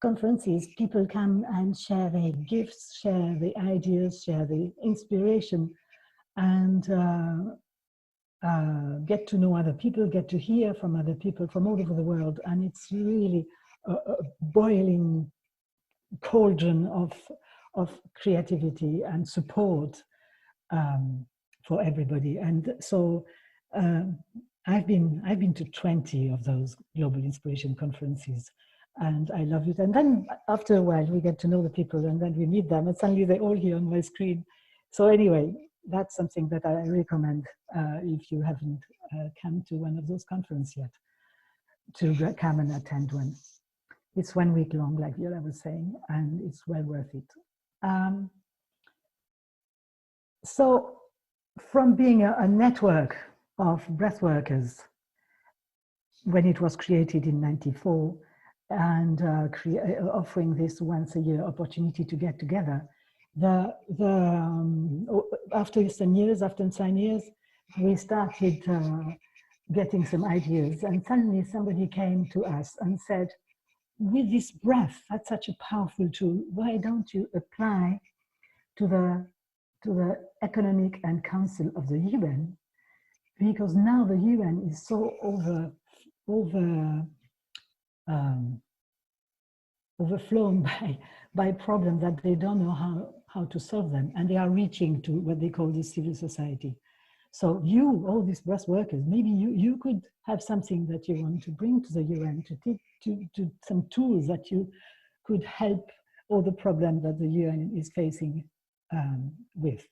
conferences, people come and share their gifts, share the ideas, share the inspiration, and get to know other people, get to hear from other people from all over the world. And it's really a boiling cauldron of creativity and support for everybody. And so I've been to 20 of those Global Inspiration Conferences, and I love it. And then after a while, we get to know the people, and then we meet them, and suddenly they're all here on my screen. So anyway, that's something that I recommend if you haven't come to one of those conferences yet, to come and attend one. It's 1 week long, like Viola was saying, and it's well worth it. So from being a network of breath workers, when it was created in '94, and offering this once a year opportunity to get together, after some years, we started getting some ideas, and suddenly somebody came to us and said, with this breath, that's such a powerful tool, why don't you apply to the Economic and Council of the UN? Because now the UN is so overflown by problems that they don't know how to solve them, and they are reaching to what they call the civil society. So you, all these breath workers, maybe you could have something that you want to bring to the UN, to some tools that you could help all the problems that the UN is facing with.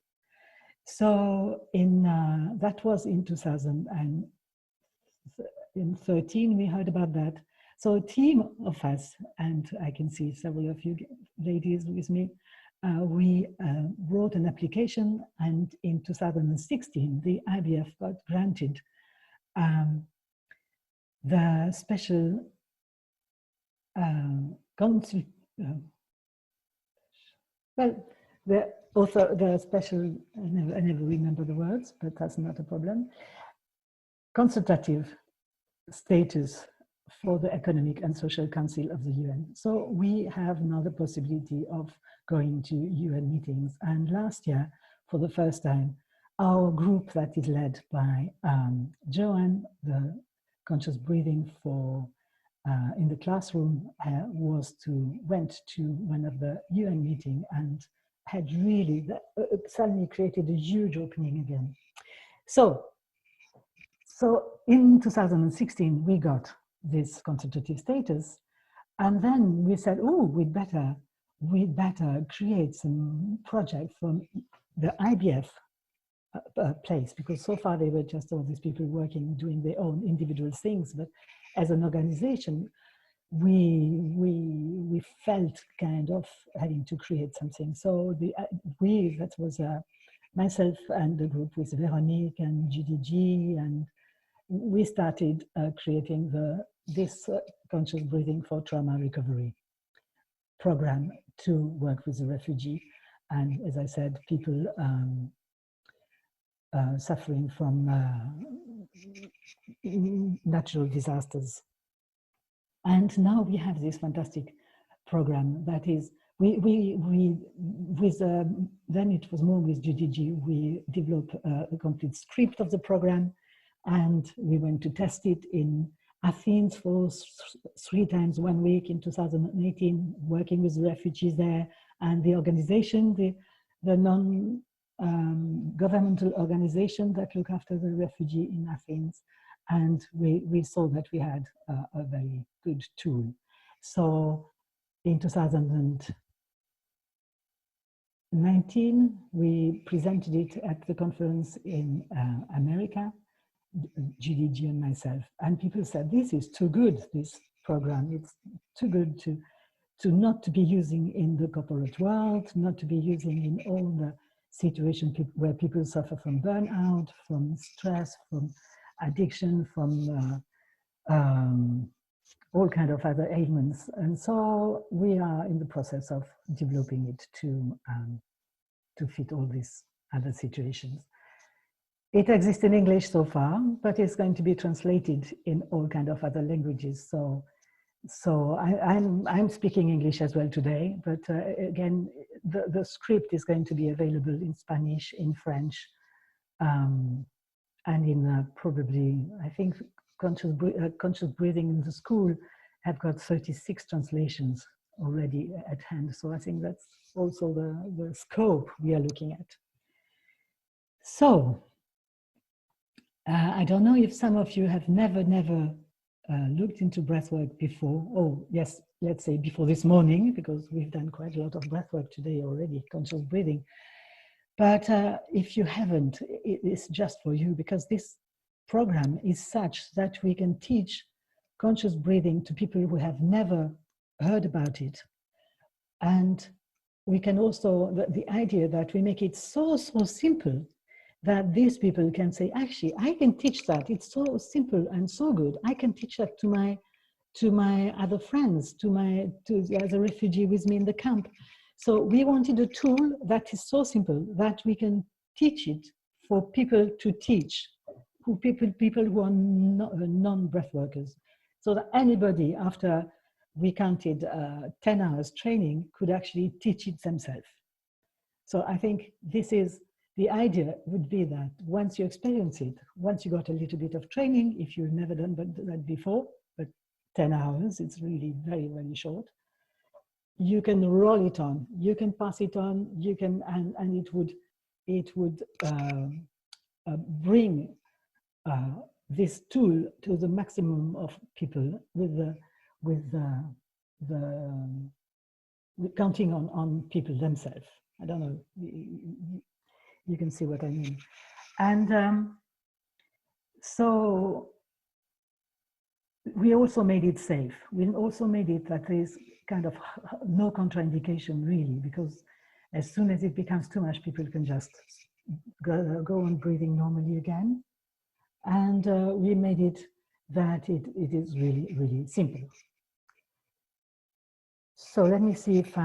So that was in 2013, we heard about that. So a team of us, and I can see several of you ladies with me, we wrote an application, and in 2016, the IBF got granted the special the special, I never remember the words, but that's not a problem, consultative status for the Economic and Social Council of the UN. So we have now the possibility of going to UN meetings. And last year, for the first time, our group that is led by Joanne, the conscious breathing for in the classroom, went to one of the UN meetings and had really suddenly created a huge opening again. So in 2016, we got this consultative status, and then we said, oh, we'd better create some project from the IBF place, because so far they were just all these people working, doing their own individual things, but as an organization, we felt kind of having to create something. So that was myself and the group with Veronique and GDG, and we started creating this conscious breathing for trauma recovery program to work with the refugee, and as I said, people suffering from natural disasters. And now we have this fantastic program that is, then it was more with GDG, we developed a complete script of the program, and we went to test it in Athens for 3 times 1 week in 2018, working with the refugees there, and the organization, the non-governmental organization that look after the refugee in Athens. And we saw that we had a very good tool. So in 2019, we presented it at the conference in America, GDG and myself, and people said, this is too good, this program. It's too good to not to be using in the corporate world, not to be using in all the situations where people suffer from burnout, from stress, from addiction, from all kinds of other ailments. And so we are in the process of developing it to fit all these other situations. It exists in English so far, but it's going to be translated in all kinds of other languages. So So I'm speaking English as well today, but again, the script is going to be available in Spanish, in French, and in probably, I think, conscious breathing in the school have got 36 translations already at hand. So I think that's also the scope we are looking at. So I don't know if some of you have never looked into breathwork before. Oh, yes, let's say before this morning, because we've done quite a lot of breathwork today already, conscious breathing. But if you haven't, it's just for you, because this program is such that we can teach conscious breathing to people who have never heard about it. And we can also, the idea that we make it so simple that these people can say, actually, I can teach that. It's so simple and so good. I can teach that to my other friends, to the other refugee with me in the camp. So we wanted a tool that is so simple that we can teach it for people to teach, people who are non-breath workers. So that anybody, after we counted 10 hours training, could actually teach it themselves. So I think this is, the idea would be that once you experience it, once you got a little bit of training, if you've never done that before, but 10 hours, it's really very, very short, you can roll it on, you can pass it on, you can, and it would bring this tool to the maximum of people with counting on people themselves. I don't know, you can see what I mean. And so we also made it safe. We also made it that there is kind of no contraindication really, because as soon as it becomes too much, people can just go on breathing normally again. And we made it that it is really, really simple. So let me see if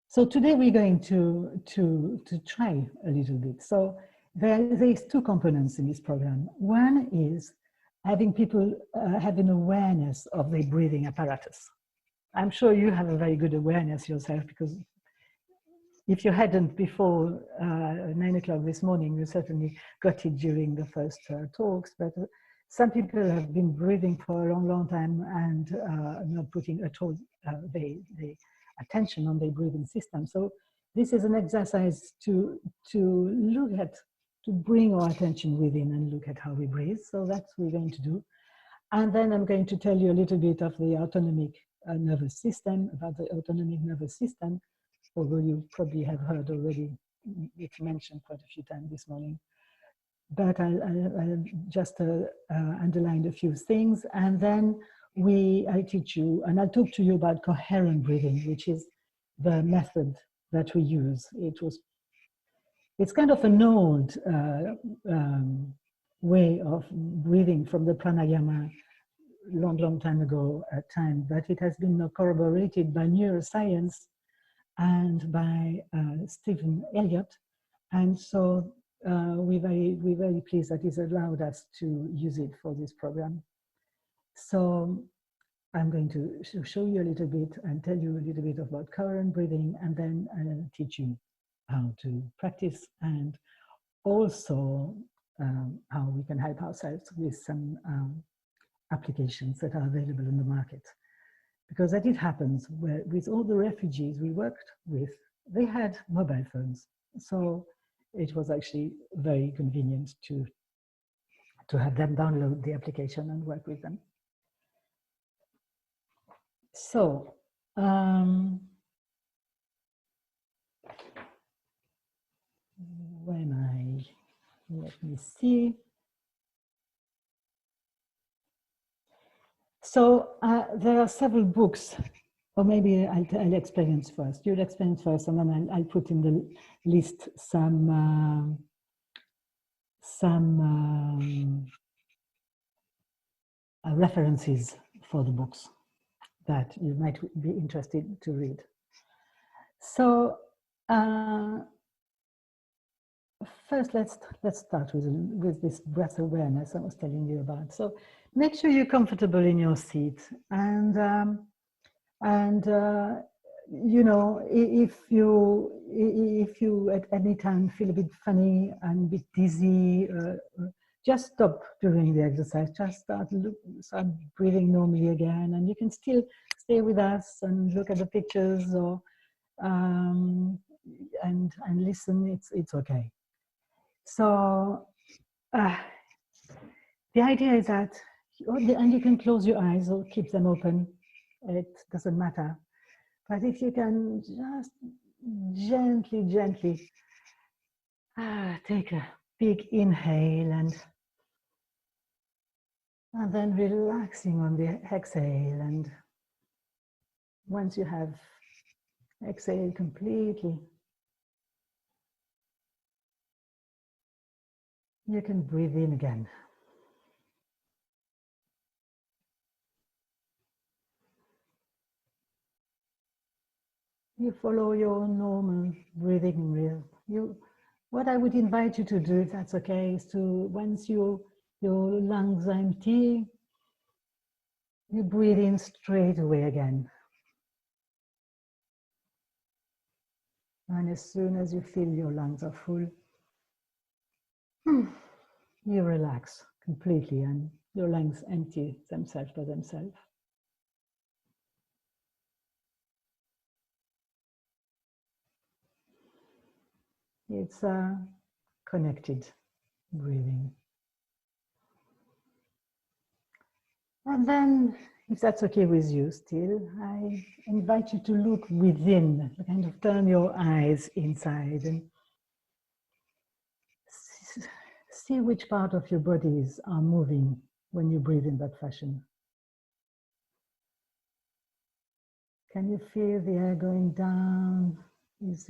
so today we're going to try a little bit. So there's two components in this program. One is having people have an awareness of their breathing apparatus. I'm sure you have a very good awareness yourself, because if you hadn't before 9 o'clock this morning, you certainly got it during the first talks, but some people have been breathing for a long, long time and not putting at all the attention on their breathing system. So this is an exercise to look at, to bring our attention within and look at how we breathe. So that's what we're going to do. And then I'm going to tell you a little bit of the autonomic nervous system, about the autonomic nervous system, although you probably have heard already, it's mentioned quite a few times this morning. But I'll just underline a few things, and then I teach you, and I'll talk to you about coherent breathing, which is the method that we use. It's kind of an old way of breathing from the pranayama, long time ago but it has been corroborated by neuroscience and by Stephen Elliott. And so we're very pleased that he's allowed us to use it for this program. So I'm going to show you a little bit and tell you a little bit about coherent breathing, and then I'll teach you how to practice, and also how we can help ourselves with some applications that are available in the market. Because that it happens with all the refugees we worked with, they had mobile phones. So it was actually very convenient to have them download the application and work with them. So, let me see. So there are several books, or maybe I'll explain it first. You'll explain it first, and then I'll put in the list some references for the books that you might be interested to read. So first, let's start with this breath awareness I was telling you about. So make sure you're comfortable in your seat, and you know, if you at any time feel a bit funny and a bit dizzy, just stop during the exercise. Just start breathing normally again, and you can still stay with us and look at the pictures or and listen. It's okay. So the idea is that, and you can close your eyes or keep them open. It doesn't matter. But if you can just gently take a big inhale and then relaxing on the exhale. And once you have exhaled completely, you can breathe in again. You follow your normal breathing rhythm. What I would invite you to do, if that's okay, is to, once your lungs are empty, you breathe in straight away again. And as soon as you feel your lungs are full, you relax completely and your lungs empty themselves by themselves. It's a connected breathing. And then, if that's okay with you still, I invite you to look within, kind of turn your eyes inside and see which part of your bodies are moving when you breathe in that fashion. Can you feel the air going down? Is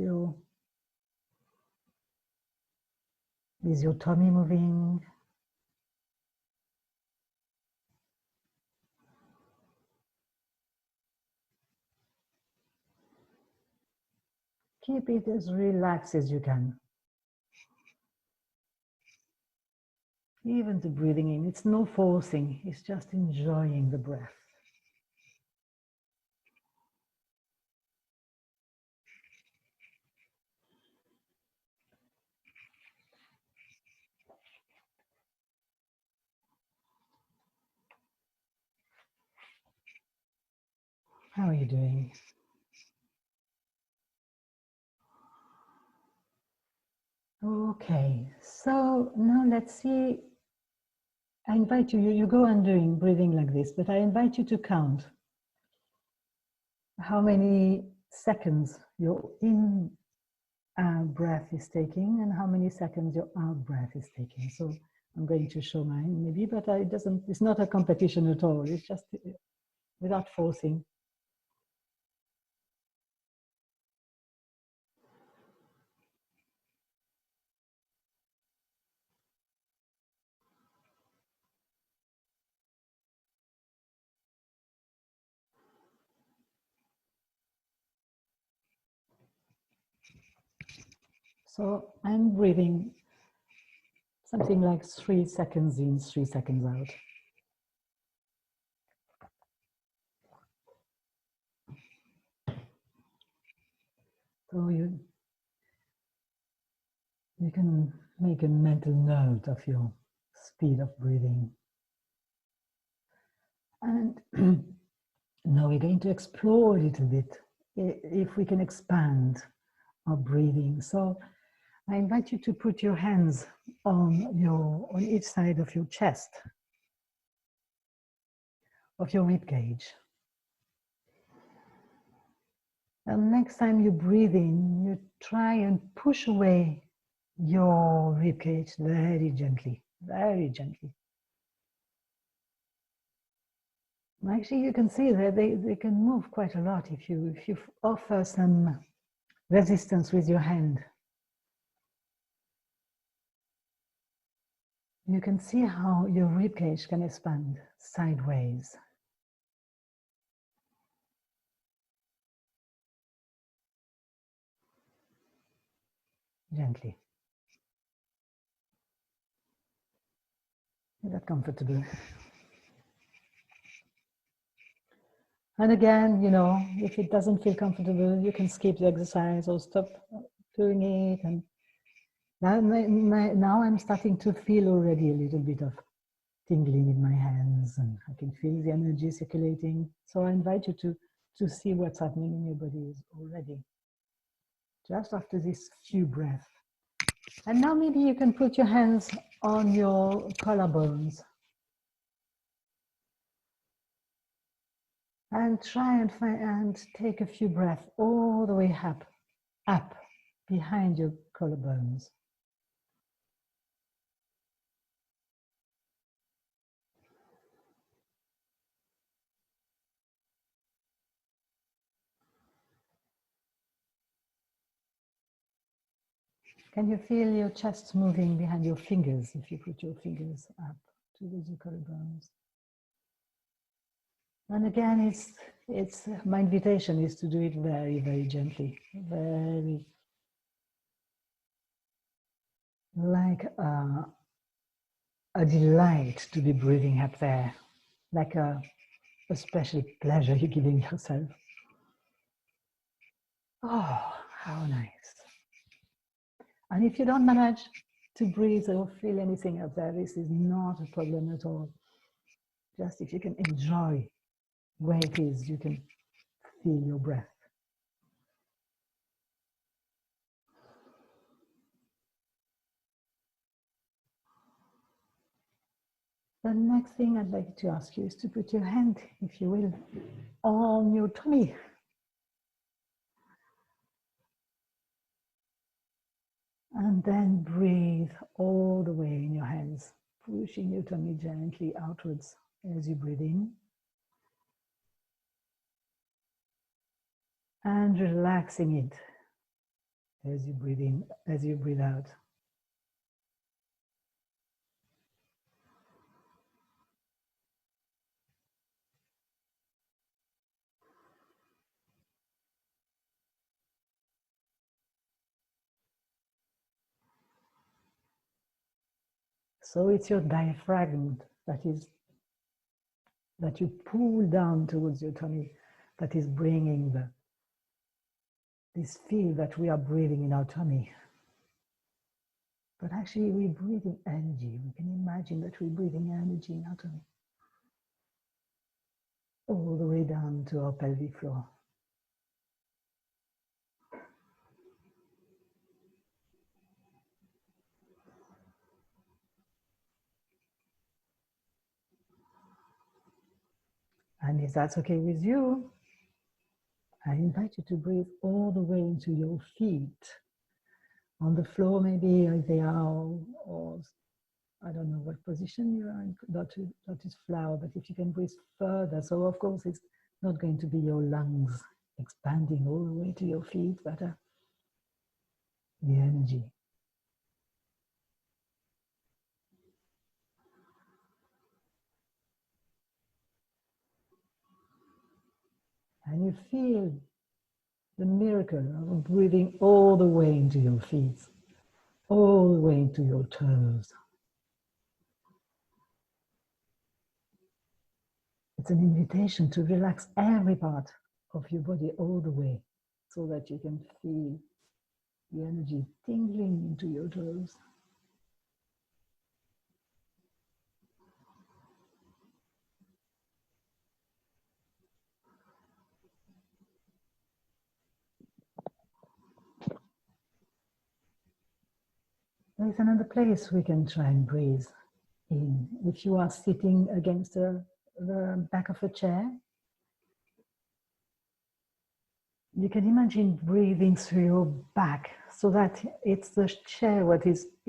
your tummy moving? Keep it as relaxed as you can. Even the breathing in, it's no forcing, it's just enjoying the breath. How are you doing? Okay, so now let's see. I invite you, you go on doing breathing like this, but I invite you to count how many seconds your in breath is taking and how many seconds your out breath is taking. So I'm going to show mine maybe, but it's not a competition at all. It's just without forcing. So I'm breathing something like 3 seconds in, 3 seconds out. So you can make a mental note of your speed of breathing. And now we're going to explore a little bit if we can expand our breathing. So I invite you to put your hands on each side of your chest, of your rib cage. And next time you breathe in, you try and push away your rib cage very gently, very gently. Actually, you can see that they can move quite a lot if you offer some resistance with your hand. You can see how your rib cage can expand sideways. Gently. Is that comfortable? And again, you know, if it doesn't feel comfortable, you can skip the exercise or stop doing it. And now I'm starting to feel already a little bit of tingling in my hands, and I can feel the energy circulating. So I invite you to see what's happening in your body already, just after this few breaths. And now maybe you can put your hands on your collarbones and try and take a few breaths all the way up behind your collarbones. Can you feel your chest moving behind your fingers if you put your fingers up towards your collarbones? And again, it's my invitation is to do it very, very gently, very like a delight to be breathing up there, like a special pleasure you're giving yourself. Oh, how nice. And if you don't manage to breathe or feel anything up there, this is not a problem at all. Just if you can enjoy where it is, you can feel your breath. The next thing I'd like to ask you is to put your hand, if you will, on your tummy. And then breathe all the way in your hands, pushing your tummy gently outwards as you breathe in. And relaxing it as you breathe in, as you breathe out. So it's your diaphragm that you pull down towards your tummy, that is bringing this feel that we are breathing in our tummy. But actually we're breathing energy. We can imagine that we're breathing energy in our tummy, all the way down to our pelvic floor. And if that's okay with you, I invite you to breathe all the way into your feet. On the floor, maybe they are, or I don't know what position you're in, that is flower, but if you can breathe further. So of course, it's not going to be your lungs expanding all the way to your feet, but the energy. And you feel the miracle of breathing all the way into your feet, all the way into your toes. It's an invitation to relax every part of your body all the way, so that you can feel the energy tingling into your toes. There's another place we can try and breathe in. If you are sitting against the back of a chair, you can imagine breathing through your back, so that it's the chair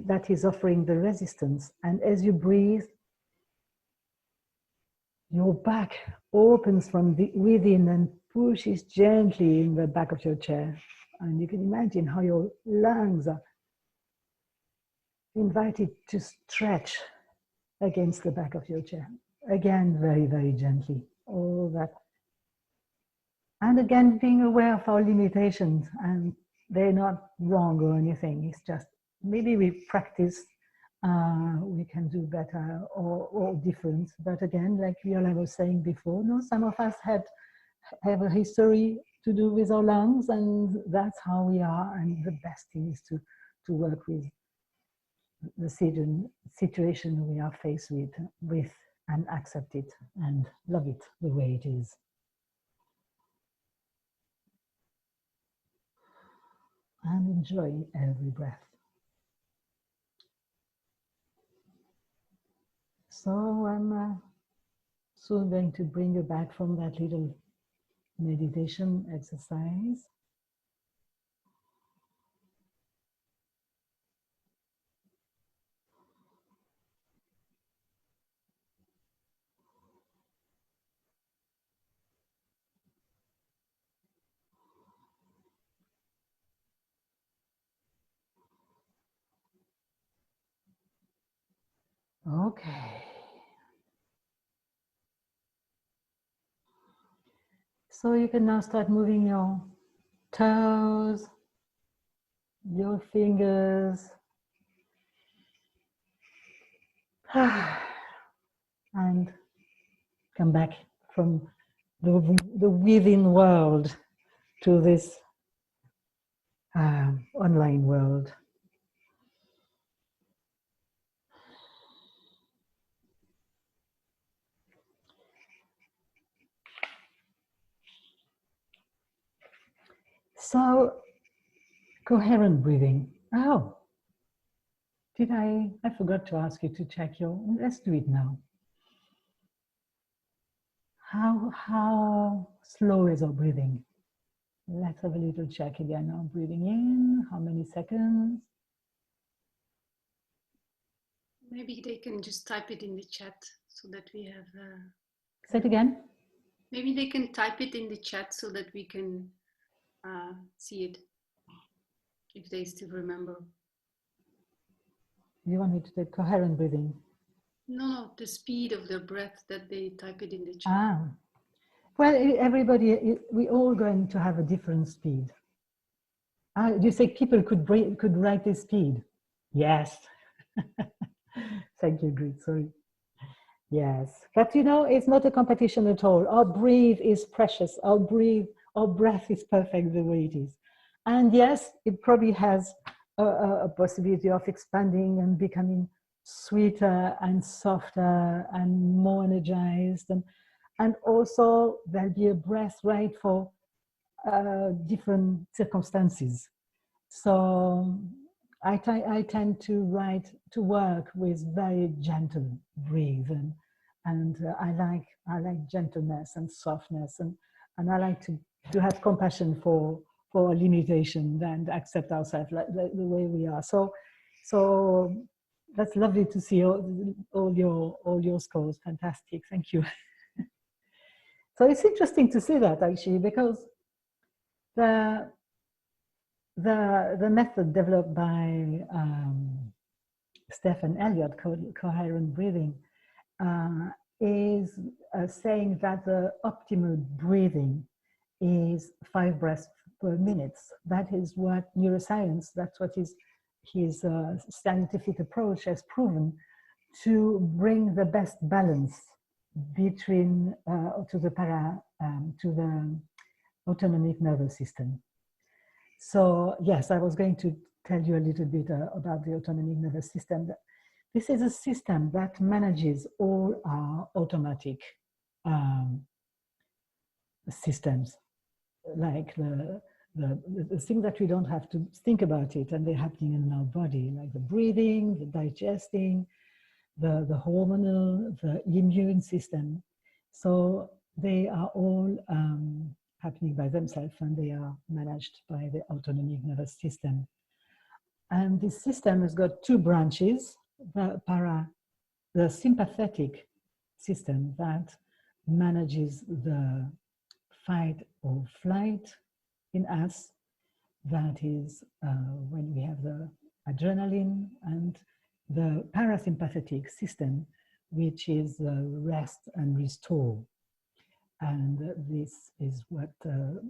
that is offering the resistance. And as you breathe, your back opens from within and pushes gently in the back of your chair. And you can imagine how your lungs are invited to stretch against the back of your chair. Again, very, very gently, all that. And again, being aware of our limitations, and they're not wrong or anything. It's just maybe we practice, we can do better or different. But again, like Viola was saying before, no, some of us have a history to do with our lungs, and that's how we are. And the best thing is to work with the situation we are faced with and accept it and love it the way it is. And enjoy every breath. So I'm soon going to bring you back from that little meditation exercise. Okay. So you can now start moving your toes, your fingers, and come back from the within world to this online world. So, coherent breathing. Oh, I forgot to ask you to check let's do it now. How slow is our breathing? Let's have a little check again. Now breathing in, how many seconds? Maybe they can just type it in the chat so that we have... Say it again. Maybe they can type it in the chat so that we can see it, if they still remember. You want me to take coherent breathing? No, the speed of their breath, that they type it in the chat. Ah, well, everybody, we're all going to have a different speed. You say people could write this speed? Yes. Thank you, Grit, sorry. Yes, but you know, it's not a competition at all. Our breath is precious. Our breath is perfect the way it is. And yes, it probably has a possibility of expanding and becoming sweeter and softer and more energized. And also there'll be a breath right for different circumstances. So I tend to work with very gentle breathe, and I like gentleness and softness, and I like to have compassion for a limitation and accept ourselves like the way we are. So that's lovely to see all your scores. Fantastic, thank you. So it's interesting to see that actually, because the method developed by Stephen Elliott, coherent breathing, is saying that the optimal breathing is 5 breaths per minute. That is what neuroscience, that's what his scientific approach has proven to bring the best balance between to the autonomic nervous system. So yes, I was going to tell you a little bit about the autonomic nervous system. This is a system that manages all our automatic systems, like the things that we don't have to think about it, and they're happening in our body, like the breathing, the digesting, the hormonal, the immune system. So they are all happening by themselves, and they are managed by the autonomic nervous system. And this system has got 2 branches, the sympathetic system that manages the fight or flight in us. That is when we have the adrenaline, and the parasympathetic system, which is rest and restore. And this is what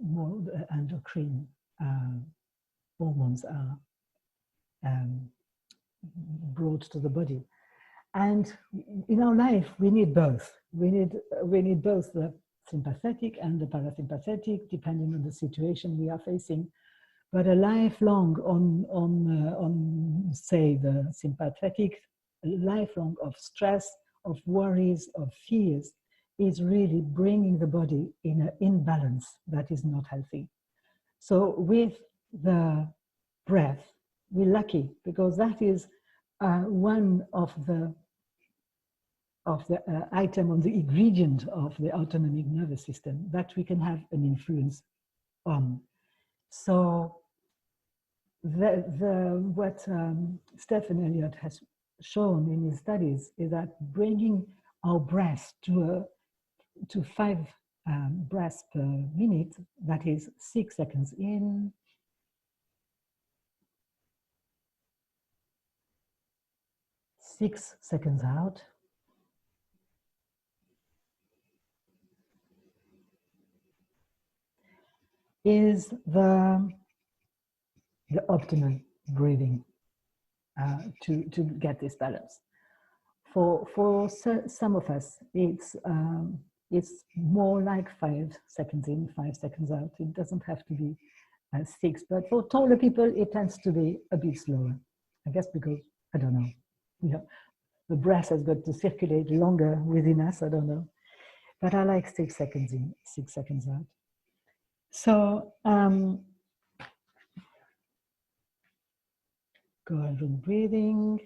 more endocrine hormones are brought to the body. And in our life, we need both. We need both the sympathetic and the parasympathetic, depending on the situation we are facing. But a lifelong on say, the sympathetic, lifelong of stress, of worries, of fears, is really bringing the body in an imbalance that is not healthy. So with the breath, we're lucky because that is one of the item on the ingredient of the autonomic nervous system that we can have an influence on. So what Stephen Elliott has shown in his studies is that bringing our breath to 5 breaths per minute, that is 6 seconds in, 6 seconds out, is the optimal breathing to get this balance. For some of us, it's more like 5 seconds in, 5 seconds out. It doesn't have to be 6, but for taller people, it tends to be a bit slower. I guess because, I don't know, the breath has got to circulate longer within us, I don't know. But I like 6 seconds in, 6 seconds out. So, coherent breathing.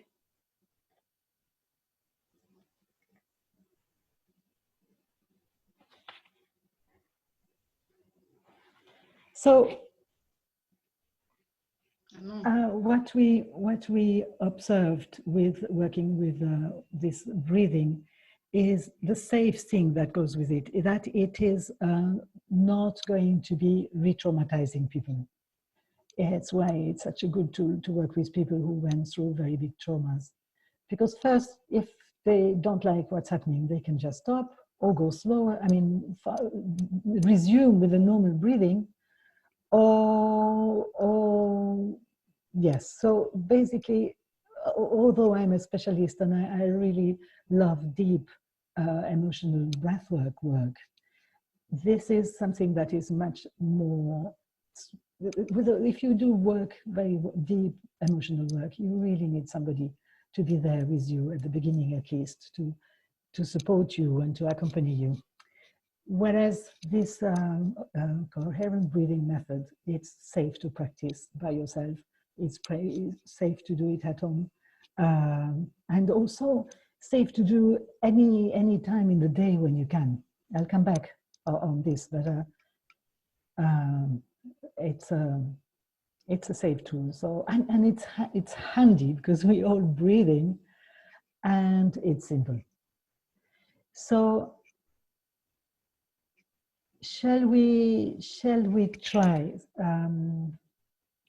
So, what we observed with working with this breathing is the safe thing that goes with it, that it is not going to be re-traumatizing people. It's why it's such a good tool to work with people who went through very big traumas. Because first, if they don't like what's happening, they can just stop or go slower. I mean, resume with a normal breathing, or yes. So basically, although I'm a specialist and I really love deep emotional breathwork work, this is something that is much more, if you do work, very deep emotional work, you really need somebody to be there with you at the beginning, at least, to support you and to accompany you. Whereas this coherent breathing method, it's safe to practice by yourself. It's safe to do it at home. And also safe to do any time in the day when you can. I'll come back on this, but it's a safe tool. So, and it's handy because we're all breathing and it's simple. So shall we try,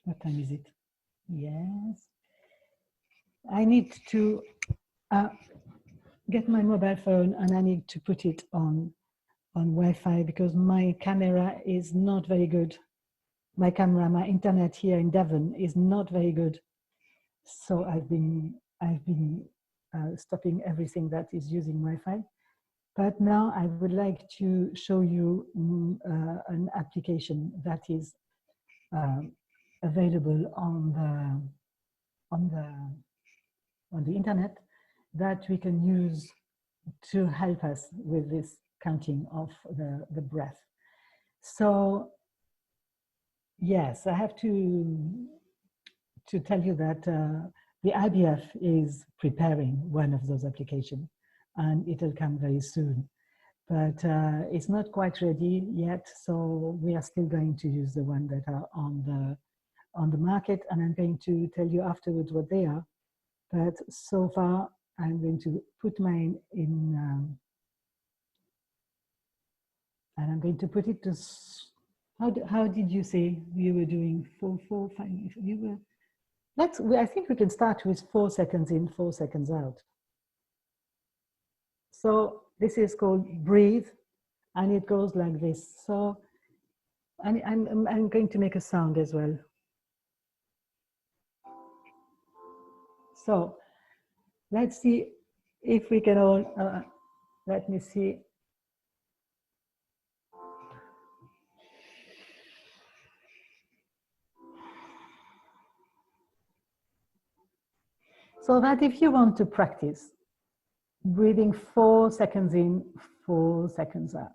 what time is it? Yes. I need to get my mobile phone and I need to put it on Wi-Fi because my camera is not very good. My internet here in Devon is not very good. So I've been stopping everything that is using Wi-Fi. But now I would like to show you an application that is available on the internet that we can use to help us with this counting of the breath. So yes, I have to tell you that the IBF is preparing one of those applications and it'll come very soon. But it's not quite ready yet, so we are still going to use the one that are on the market, and I'm going to tell you afterwards what they are. But so far, I'm going to put mine in, and I'm going to put it to. How did you say you were doing? 4, 4, 5. You were. I think we can start with 4 seconds in, 4 seconds out. So this is called breathe, and it goes like this. So, and I'm going to make a sound as well. So let's see if we can all, let me see. So that if you want to practice breathing 4 seconds in, 4 seconds out.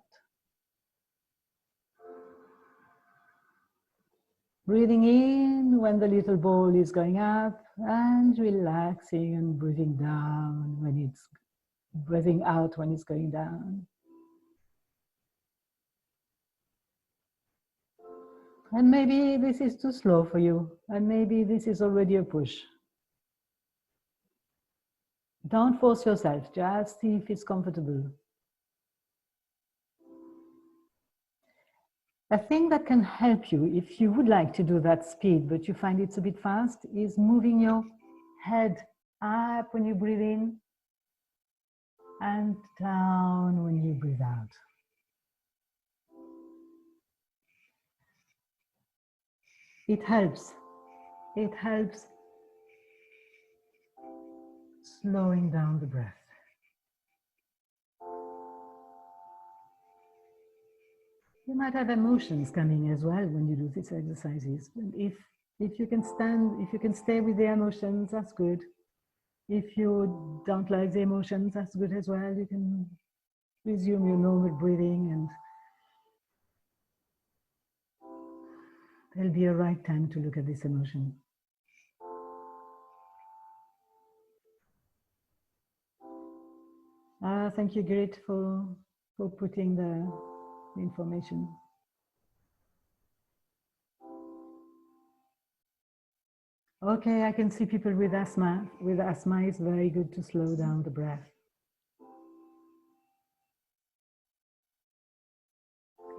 Breathing in when the little ball is going up and relaxing, and breathing down when it's breathing out when it's going down. And maybe this is too slow for you, and maybe this is already a push. Don't force yourself, just see if it's comfortable. A thing that can help you, if you would like to do that speed, but you find it's a bit fast, is moving your head up when you breathe in and down when you breathe out. It helps. It helps slowing down the breath. You might have emotions coming as well when you do these exercises. And if you can stay with the emotions, that's good. If you don't like the emotions, that's good as well. You can resume your normal breathing, and there'll be a right time to look at this emotion. Thank you, Grit, for putting the information. Okay, I can see people with asthma. With asthma, it's very good to slow down the breath.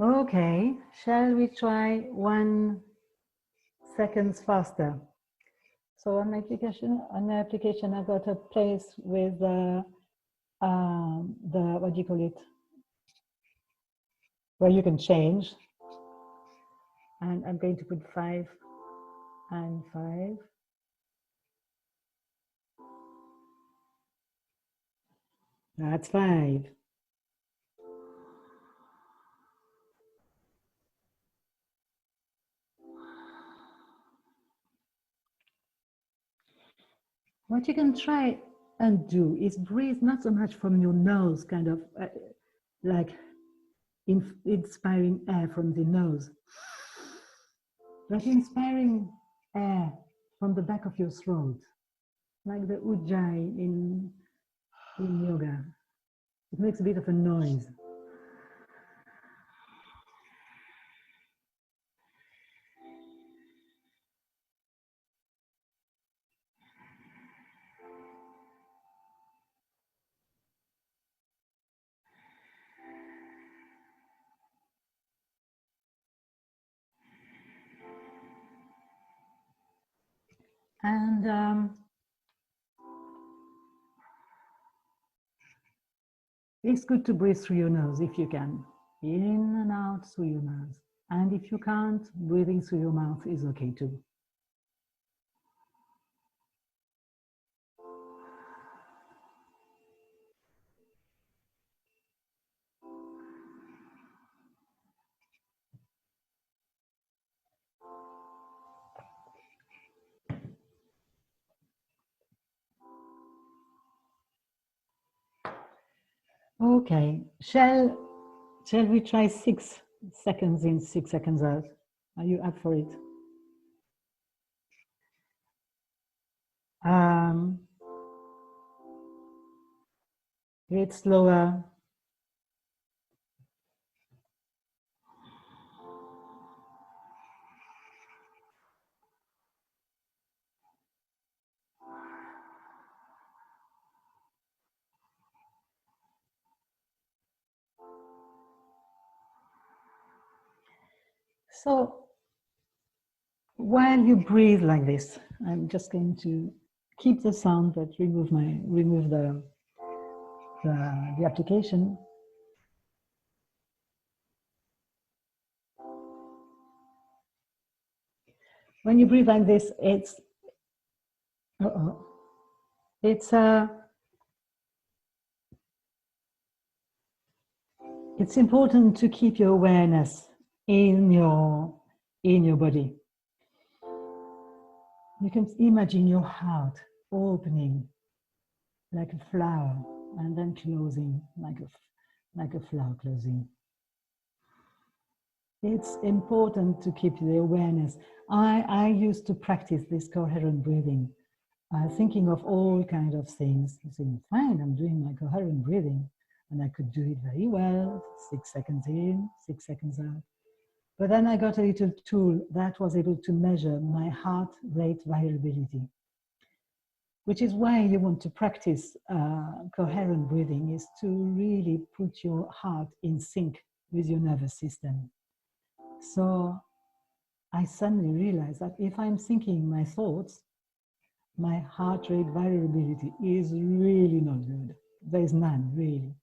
Okay, shall we try 1 second faster? So on the application, I got a place with the what do you call it? Where you can change. And I'm going to put 5 and 5. That's 5. What you can try and do is breathe not so much from your nose, kind of like inspiring air from the nose, but inspiring air from the back of your throat, like the ujjayi in yoga. It makes a bit of a noise. And it's good to breathe through your nose if you can. In and out through your nose. And if you can't, breathing through your mouth is okay too. Okay, shall we try 6 seconds in, 6 seconds out? Are you up for it? It's slower. So while you breathe like this, I'm just going to keep the sound but remove the application. When you breathe like this, it's important to keep your awareness in your body. You can imagine your heart opening like a flower and then closing like a flower closing. It's important to keep the awareness. I used to practice this coherent breathing, thinking of all kinds of things, saying, fine, I'm doing my coherent breathing, and I could do it very well, 6 seconds in, 6 seconds out. But then I got a little tool that was able to measure my heart rate variability, which is why you want to practice coherent breathing, is to really put your heart in sync with your nervous system. So I suddenly realized that if I'm thinking my thoughts, my heart rate variability is really not good. There is none, really.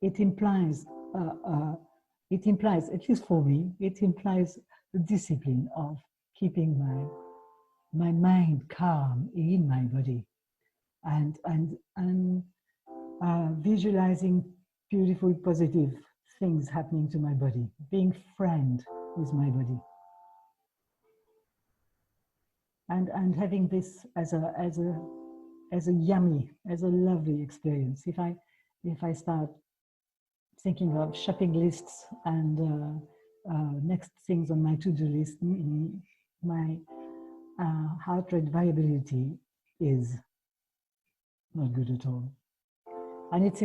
It implies, at least for me, it implies the discipline of keeping my mind calm in my body, and visualizing beautiful, positive things happening to my body, being friend with my body, and having this as a yummy, as a lovely experience. If I start thinking of shopping lists and next things on my to-do list, my heart rate variability is not good at all. And it's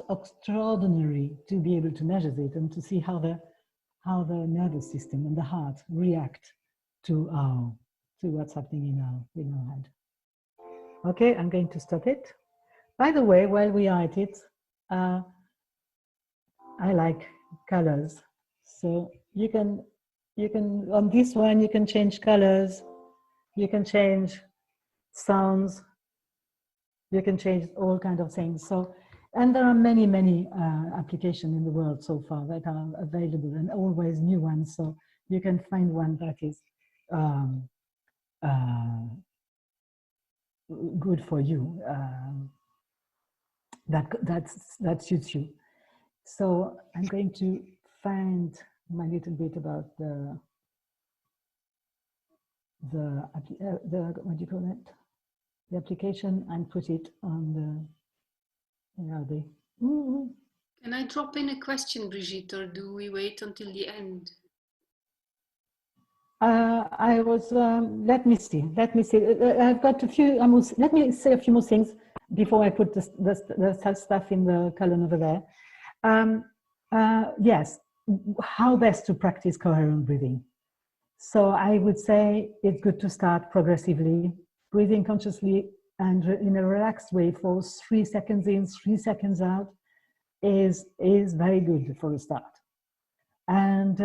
extraordinary to be able to measure it and to see how the nervous system and the heart react to what's happening in our head. Okay, I'm going to stop it. By the way, while we are at it, I like colors. So you can on this one you can change colors, you can change sounds, you can change all kinds of things. So, and there are many applications in the world so far that are available, and always new ones. So you can find one that is good for you, that suits you. So I'm going to find my little bit about the what do you call it? The application, and put it on the, where are they? Can I drop in a question, Brigitte, or do we wait until the end? I was, let me see. I've got a few, let me say a few more things before I put the stuff in the column over there. Yes, how best to practice coherent breathing. So I would say it's good to start progressively, breathing consciously and in a relaxed way for 3 seconds in, 3 seconds out is very good for a start. And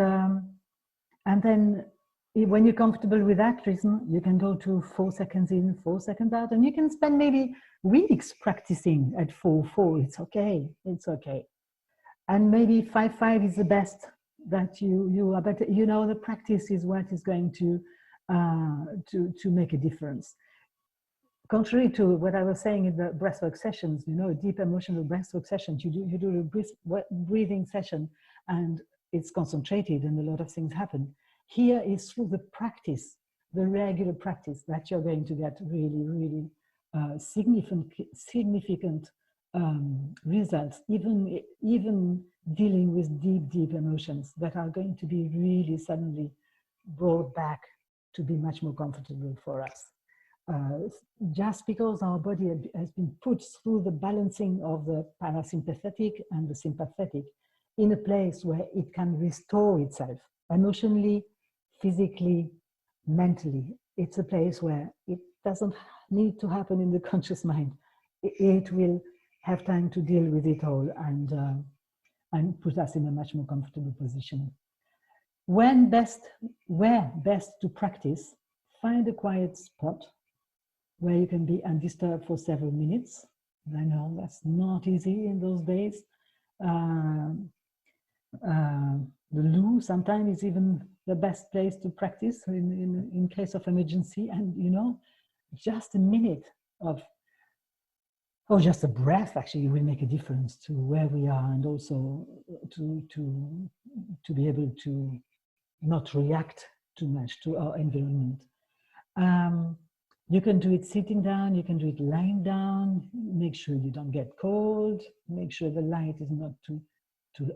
then when you're comfortable with that rhythm, you can go to 4 seconds in, 4 seconds out, and you can spend maybe weeks practicing at 4/4. It's okay. It's okay. And maybe 5/5 is the best that you are, but you know the practice is what is going to make a difference. Contrary to what I was saying in the breathwork sessions, you know, deep emotional breathwork sessions, you do a breathing session and it's concentrated and a lot of things happen. Here is through the practice, the regular practice, that you're going to get really significant results, even dealing with deep emotions that are going to be really suddenly brought back to be much more comfortable for us. Just because our body has been put through the balancing of the parasympathetic and the sympathetic in a place where it can restore itself emotionally, physically, mentally. It's a place where it doesn't need to happen in the conscious mind. It will have time to deal with it all and put us in a much more comfortable position. Where best to practice, find a quiet spot where you can be undisturbed for several minutes. I know that's not easy in those days. The loo sometimes is even the best place to practice in case of emergency. And you know, just a minute of, or just a breath actually will make a difference to where we are, and also to be able to not react too much to our environment. You can do it sitting down, you can do it lying down. Make sure you don't get cold. Make sure the light is not too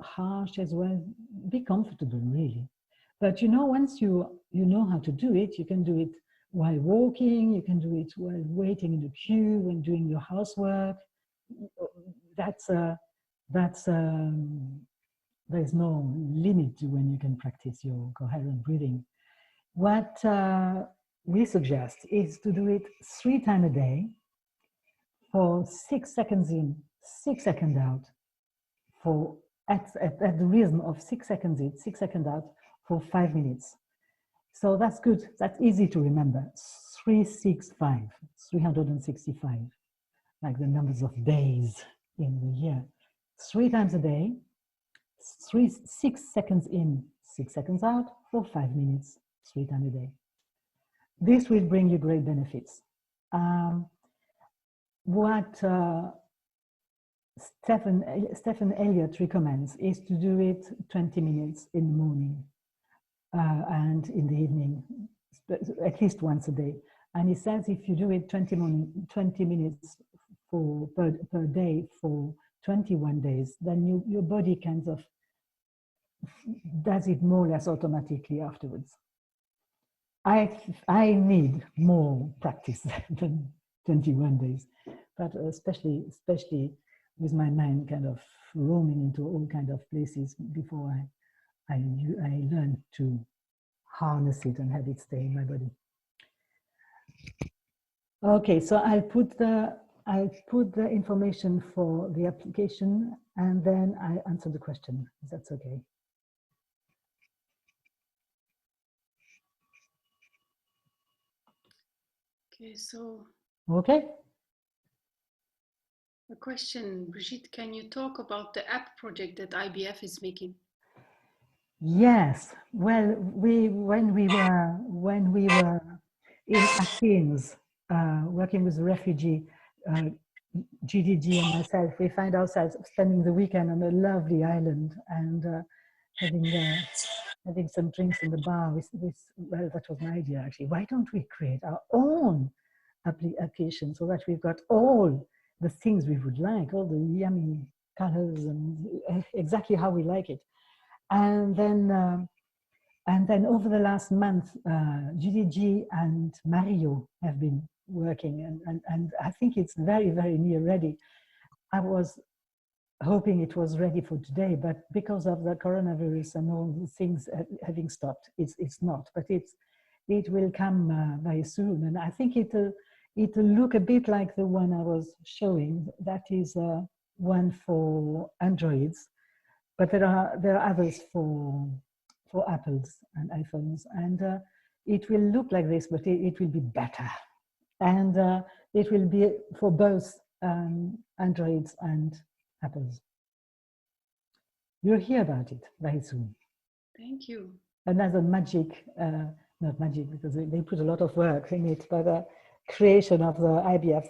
harsh as well. Be comfortable, really. But you know, once you know how to do it, you can do it while walking, you can do it while waiting in the queue, when doing your housework. There's no limit to when you can practice your coherent breathing. What we suggest is to do it 3 times a day for 6 seconds in, 6 seconds out, for at the rhythm of 6 seconds in, 6 seconds out for 5 minutes. So that's good. That's easy to remember. 365, 365, like the numbers of days in the year. 3 times a day, 6 seconds in, 6 seconds out for 5 minutes, 3 times a day. This will bring you great benefits. What Stephen Elliott recommends is to do it 20 minutes in the morning and in the evening, at least once a day. And he says if you do it 20 minutes per day for 21 days, then your body kind of does it more or less automatically afterwards. I need more practice than 21 days, but especially with my mind kind of roaming into all kind of places before I learn to harness it and have it stay in my body. Okay, so I'll put the information for the application and then I answer the question, if that's okay. Okay, so. Okay. A question, Brigitte, can you talk about the app project that IBF is making? Yes, well, when we were in Athens, working with the refugee, GDG and myself, we find ourselves spending the weekend on a lovely island and having some drinks in the bar. Well, that was my idea actually. Why don't we create our own application so that we've got all the things we would like, all the yummy colors and exactly how we like it. And then over the last month, GDG and Mario have been working, and I think it's very, very near ready. I was hoping it was ready for today, but because of the coronavirus and all the things having stopped, it's not. But it will come very soon, and I think it'll look a bit like the one I was showing. That is one for Androids. But there are others for Apples and iPhones, and it will look like this, but it will be better, and it will be for both Androids and Apples. You'll hear about it very soon. Thank you. Another magic, not magic because they put a lot of work in it, but creation of the IBF